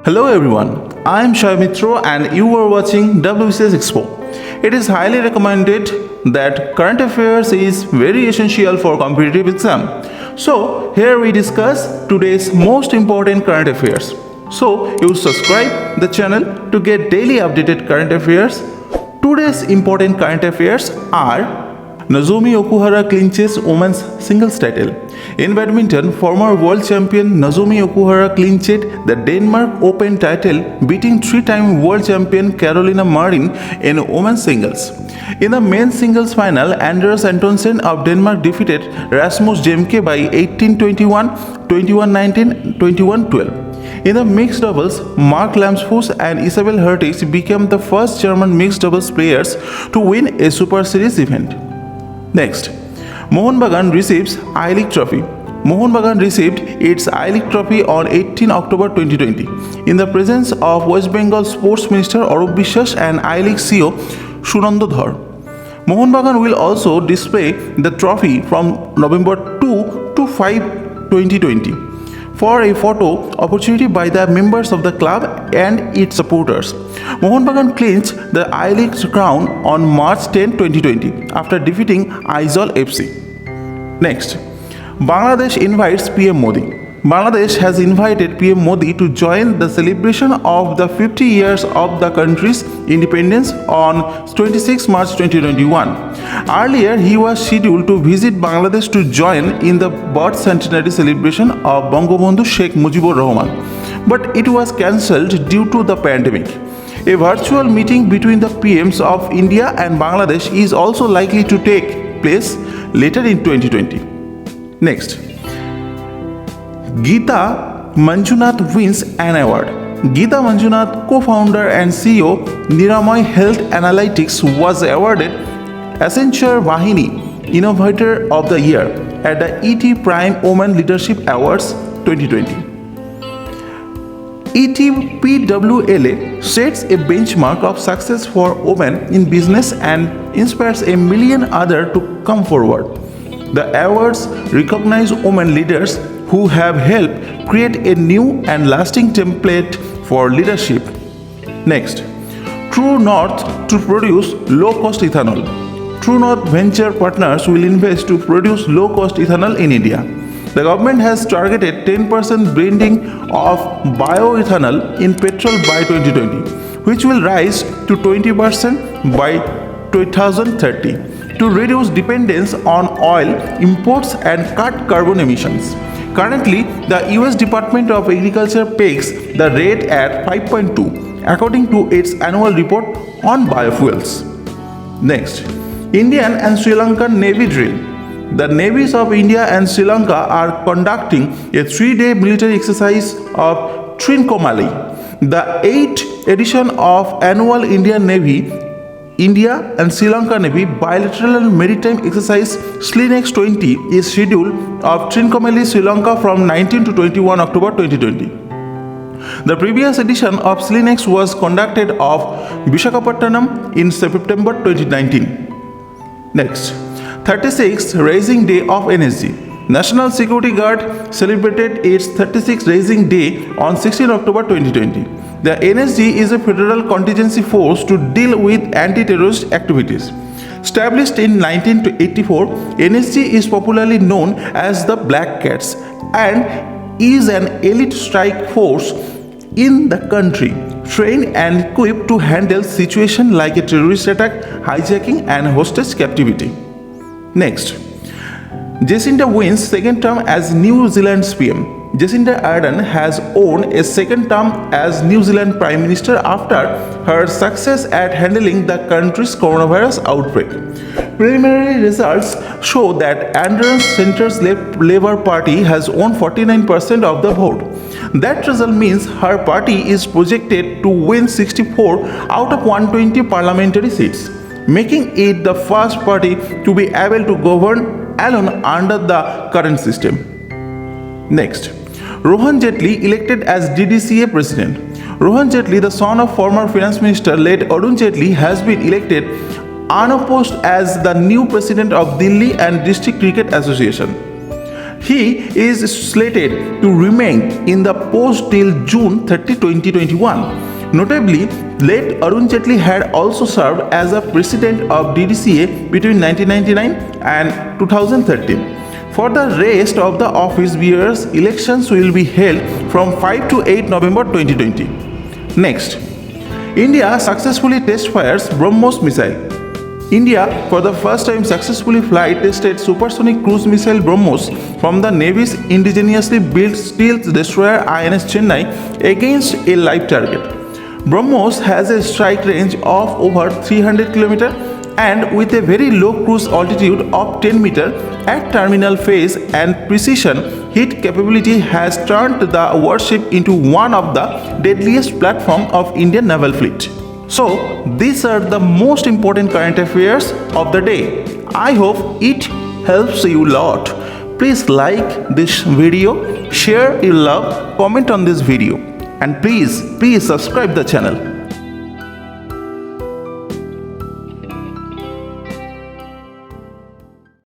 Hello everyone, I am Shai Mitro and you are watching Wbcs Expo. It is highly recommended that current affairs is very essential for competitive exam. So here we discuss today's most important current affairs. So you subscribe the channel to get daily updated current affairs. Today's important current affairs are Nasumi Okuhara clinches women's singles title. In badminton, former world champion Nasumi Okuhara clinched the Denmark Open title, beating three-time world champion Carolina Marin in women's singles. In the men's singles final, Anders Antonsen of Denmark defeated Rasmus Jemke by 18-21, 21-19, 21-12. In the mixed doubles, Mark Lamsfus and Isabel Hertz became the first German mixed doubles players to win a Super Series event. Next, Mohun Bagan receives ISL Trophy. Mohun Bagan received its ISL Trophy on 18 October 2020 in the presence of West Bengal Sports Minister Wbcs and ISL CEO Sunando Dhar. Mohun Bagan will also display the trophy from November 2 to 5, 2020 for a photo opportunity by the members of the club and its supporters. Mohun Bagan clinched the ISL crown on March 10, 2020 after defeating ISL FC. Next, Bangladesh invites PM Modi. Bangladesh has invited PM Modi to join the celebration of the 50 years of the country's independence on 26 March 2021. Earlier, he was scheduled to visit Bangladesh to join in the birth centenary celebration of Bangabandhu Sheikh Mujibur Rahman, but it was cancelled due to the pandemic. A virtual meeting between the PMs of India and Bangladesh is also likely to take place later in 2020. Next, Gita Manchunath wins an award. Gita Manchunath, co-founder and CEO Niramay Health Analytics, was awarded Accenture Vahini Innovator of the Year at the ET Prime Women Leadership Awards 2020. ETPWLA sets a benchmark of success for women in business and inspires a million others to come forward. The awards recognize women leaders who have helped create a new and lasting template for leadership. Next, True North to produce low-cost ethanol. True North Venture Partners will invest to produce low-cost ethanol in India. The government has targeted 10% blending of bioethanol in petrol by 2020, which will rise to 20% by 2030 to reduce dependence on oil imports and cut carbon emissions. Currently, the US Department of Agriculture pegs the rate at 5.2 according to its annual report on biofuels. Next, Indian and Sri Lankan Navy drill. The navies of India and Sri Lanka are conducting a 3-day military exercise of Trincomalee, the 8th edition of annual Indian Navy India and Sri Lanka Navy bilateral maritime exercise SLINEX 20 is scheduled of Trincomalee, Sri Lanka from 19 to 21 October 2020. The previous edition of SLINEX was conducted off Visakhapatnam in September 2019. Next, 36th Raising Day of NSG. National Security Guard celebrated its 36th Raising Day on 16 October 2020. The NSG is a federal contingency force to deal with anti-terrorist activities. Established in 1984, NSG is popularly known as the Black Cats and is an elite strike force in the country, trained and equipped to handle situations like a terrorist attack, hijacking and hostage captivity. Next, Jacinda wins second term as New Zealand's PM. Jacinda Ardern has won a second term as New Zealand Prime Minister after her success at handling the country's coronavirus outbreak. Preliminary results show that Ardern's centre-left Labour Party has won 49% of the vote. That result means her party is projected to win 64 out of 120 parliamentary seats, making it the first party to be able to govern alone under the current system. Next, Rohanjaitley elected as DDCA president. Rohanjaitley, the son of former finance minister late Arun Jaitley, has been elected unopposed as the new president of Delhi and District Cricket Association. He is slated to remain in the post till June 30, 2021. Notably, late Rohanjaitley had also served as a president of DDCA between 1999 and 2013. For the rest of the office bearers, elections will be held from 5 to 8 November 2020. Next, India successfully test fires Brahmos missile. India, for the first time, successfully flight tested supersonic cruise missile Brahmos from the Navy's indigenously built stealth destroyer INS Chennai against a live target. Brahmos has a strike range of over 300 km and with a very low cruise altitude of 10 meter at terminal phase and precision hit capability has turned the warship into one of the deadliest platforms of Indian naval fleet. So, these are the most important current affairs of the day. I hope it helps you a lot. Please like this video, share your love, comment on this video, and please subscribe the channel.